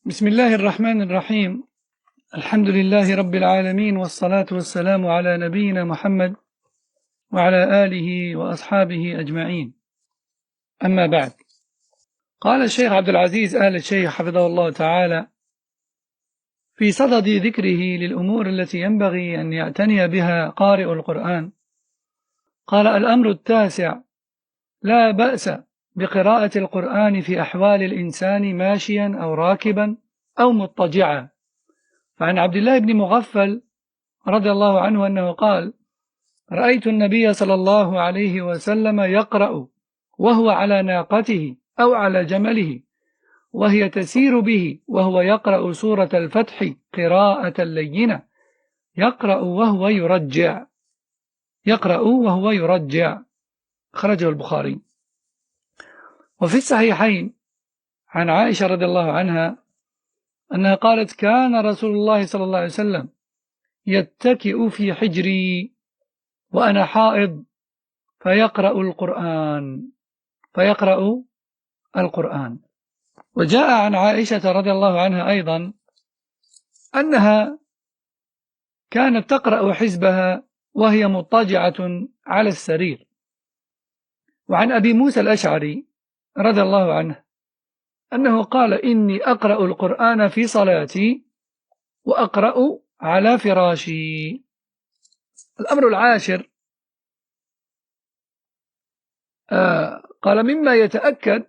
بسم الله الرحمن الرحيم. الحمد لله رب العالمين، والصلاة والسلام على نبينا محمد وعلى آله وأصحابه أجمعين. أما بعد، قال الشيخ عبد العزيز آل الشيخ حفظه الله تعالى في صدد ذكره للأمور التي ينبغي أن يعتني بها قارئ القرآن، قال: الأمر التاسع: لا بأس بقراءة القرآن في أحوال الإنسان ماشيا أو راكبا أو مضطجعا. فعن عبد الله بن مغفل رضي الله عنه أنه قال: رأيت النبي صلى الله عليه وسلم يقرأ وهو على ناقته أو على جمله وهي تسير به، وهو يقرأ سورة الفتح قراءة لينة، يقرأ وهو يرجع. خرجه البخاري. وفي الصحيحين عن عائشة رضي الله عنها أنها قالت: كان رسول الله صلى الله عليه وسلم يتكئ في حجري وأنا حائض فيقرأ القرآن. وجاء عن عائشة رضي الله عنها أيضا أنها كانت تقرأ حزبها وهي مضطجعة على السرير. وعن أبي موسى الأشعري رضي الله عنه أنه قال: إني أقرأ القرآن في صلاتي وأقرأ على فراشي. الأمر العاشر: قال: مما يتأكد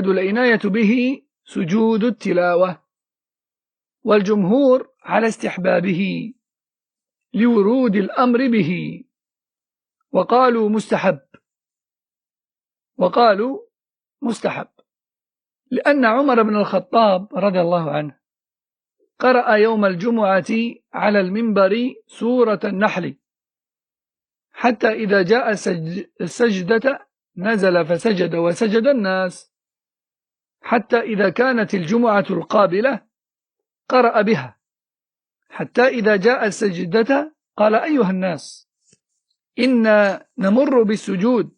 العناية به سجود التلاوة، والجمهور على استحبابه لورود الأمر به، وقالوا مستحب، لأن عمر بن الخطاب رضي الله عنه قرأ يوم الجمعة على المنبر سورة النحل حتى إذا جاء السجدة نزل فسجد وسجد الناس، حتى إذا كانت الجمعة القابلة قرأ بها، حتى إذا جاء السجدة قال: أيها الناس، إنا نمر بالسجود،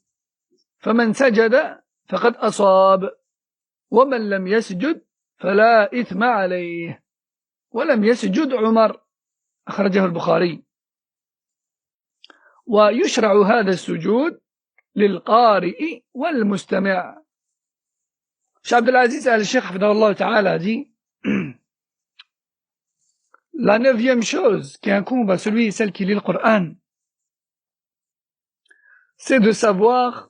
فمن سجد فقد أصاب، ومن لم يسجد فلا إثم عليه. ولم يسجد عمر. أخرجه البخاري. ويشرع هذا السجود للقارئ والمستمع. Cheikh Abdelaziz al-Sheikh Hafidahullah Ta'ala dit: la 9e chose qui incombe à celui et celle qui lit le Coran, c'est de savoir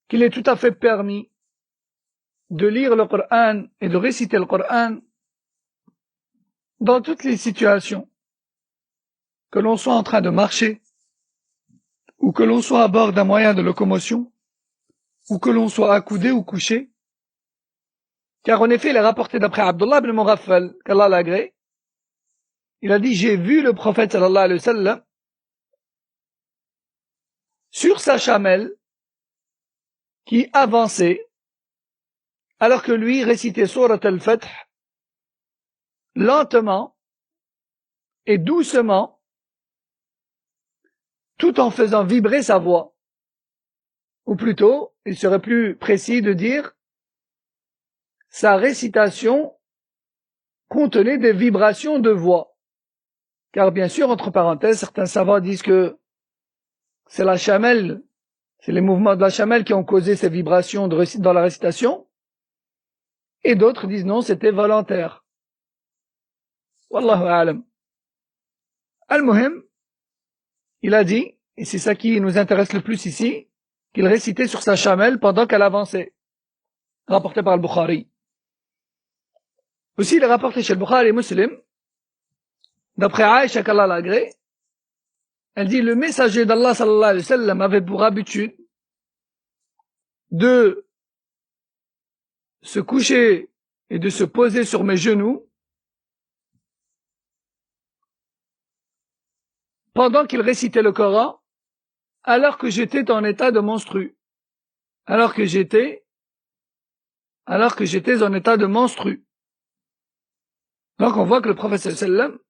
qu'il est tout à fait permis de lire le Coran et de réciter le Coran dans toutes les situations, que l'on soit en train de marcher, ou que l'on soit à bord d'un moyen de locomotion, ou que l'on soit accoudé ou couché. Car en effet, il est rapporté d'après Abdullah ibn Mughaffal, qu'Allah l'agrée, il a dit: j'ai vu le prophète sallallahu alayhi wa sallam sur sa chamelle qui avançait, alors que lui récitait Surat al-Fath lentement et doucement, tout en faisant vibrer sa voix. Ou plutôt, il serait plus précis de dire, sa récitation contenait des vibrations de voix. Car bien sûr, entre parenthèses, certains savants disent que c'est la chamelle, c'est les mouvements de la chamelle qui ont causé ces vibrations dans la récitation, et d'autres disent non, c'était volontaire. Wallahu a'lam. Al-Muhim, il a dit, et c'est ça qui nous intéresse le plus ici, qu'il récitait sur sa chamelle pendant qu'elle avançait. Rapporté par le Bukhari. Aussi, il est rapporté chez le Bukhari et Muslim, d'après Aïcha qu'Allah l'agrée, elle dit: le messager d'Allah sallallahu alayhi wa sallam avait pour habitude de se coucher et de se poser sur mes genoux pendant qu'il récitait le Coran, alors que j'étais en état de menstru. Alors que j'étais en état de menstru. Donc on voit que le prophète sallam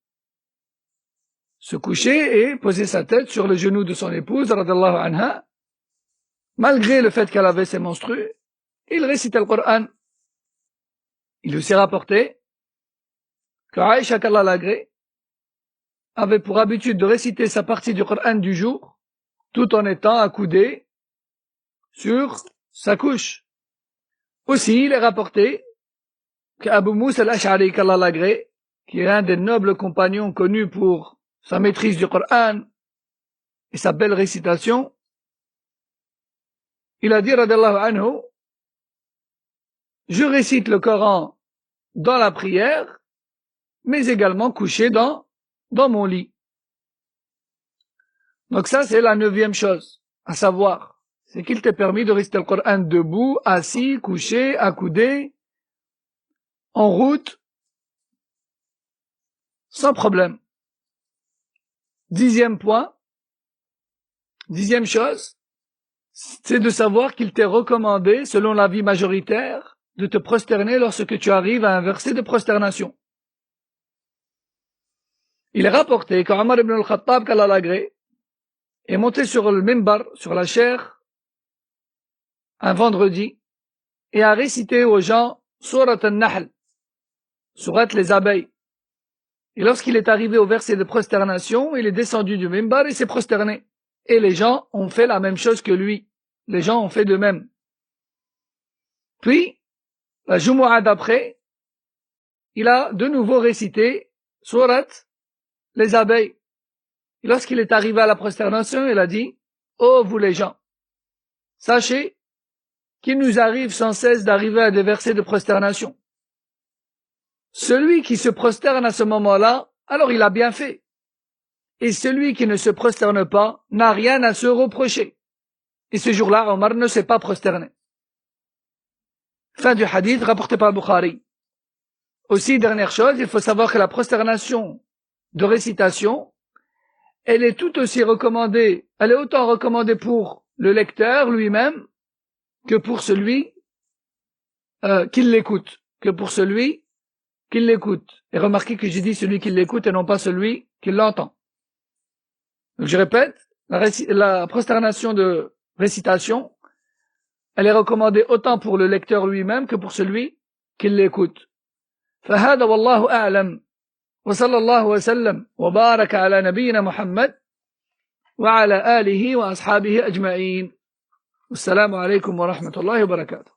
se couchait et posait sa tête sur le genou de son épouse radhiyallahu anha, malgré le fait qu'elle avait ses menstrues, il récitait le Coran. Il lui s'est rapporté que Aïcha, qu'Allah l'agrée, avait pour habitude de réciter sa partie du Coran du jour, tout en étant accoudé sur sa couche. Aussi, il est rapporté qu'Abu Moussa al-Ash'ari, qu'Allah l'agrée, qui est un des nobles compagnons connus pour sa maîtrise du Coran et sa belle récitation, il a dit, radiyallahu anhu, je récite le Coran dans la prière, mais également couché dans mon lit. Donc ça, c'est la 9e chose à savoir. C'est qu'il t'est permis de réciter le Coran debout, assis, couché, accoudé, en route, sans problème. 10e point, 10e chose, c'est de savoir qu'il t'est recommandé, selon l'avis majoritaire, de te prosterner lorsque tu arrives à un verset de prosternation. Il est rapporté qu'Omar ibn al-Khattab, qu'Allah l'agrée, est monté sur le mimbar, sur la chaire, un vendredi, et a récité aux gens Surat al-Nahl, Surat les abeilles. Et lorsqu'il est arrivé au verset de prosternation, il est descendu du mimbar et s'est prosterné. Et les gens ont fait la même chose que lui. Les gens ont fait de même. Puis, la Jumu'ah d'après, il a de nouveau récité Surat les abeilles. Et lorsqu'il est arrivé à la prosternation, il a dit, ô vous les gens, sachez qu'il nous arrive sans cesse d'arriver à des versets de prosternation. Celui qui se prosterne à ce moment-là, alors il a bien fait. Et celui qui ne se prosterne pas n'a rien à se reprocher. Et ce jour-là, Omar ne s'est pas prosterné. Fin du hadith rapporté par Bukhari. Aussi, dernière chose, il faut savoir que la prosternation de récitation, elle est tout aussi recommandée, elle est autant recommandée pour le lecteur lui-même que pour celui qui l'écoute, Et remarquez que j'ai dit celui qui l'écoute et non pas celui qui l'entend. Donc je répète, la prosternation de récitation, elle est recommandée autant pour le lecteur lui-même que pour celui qui l'écoute. فهذا والله أعلم وصلى الله وسلم وبارك على نبينا محمد وعلى آله وأصحابه أجمعين. والسلام عليكم ورحمة الله وبركاته.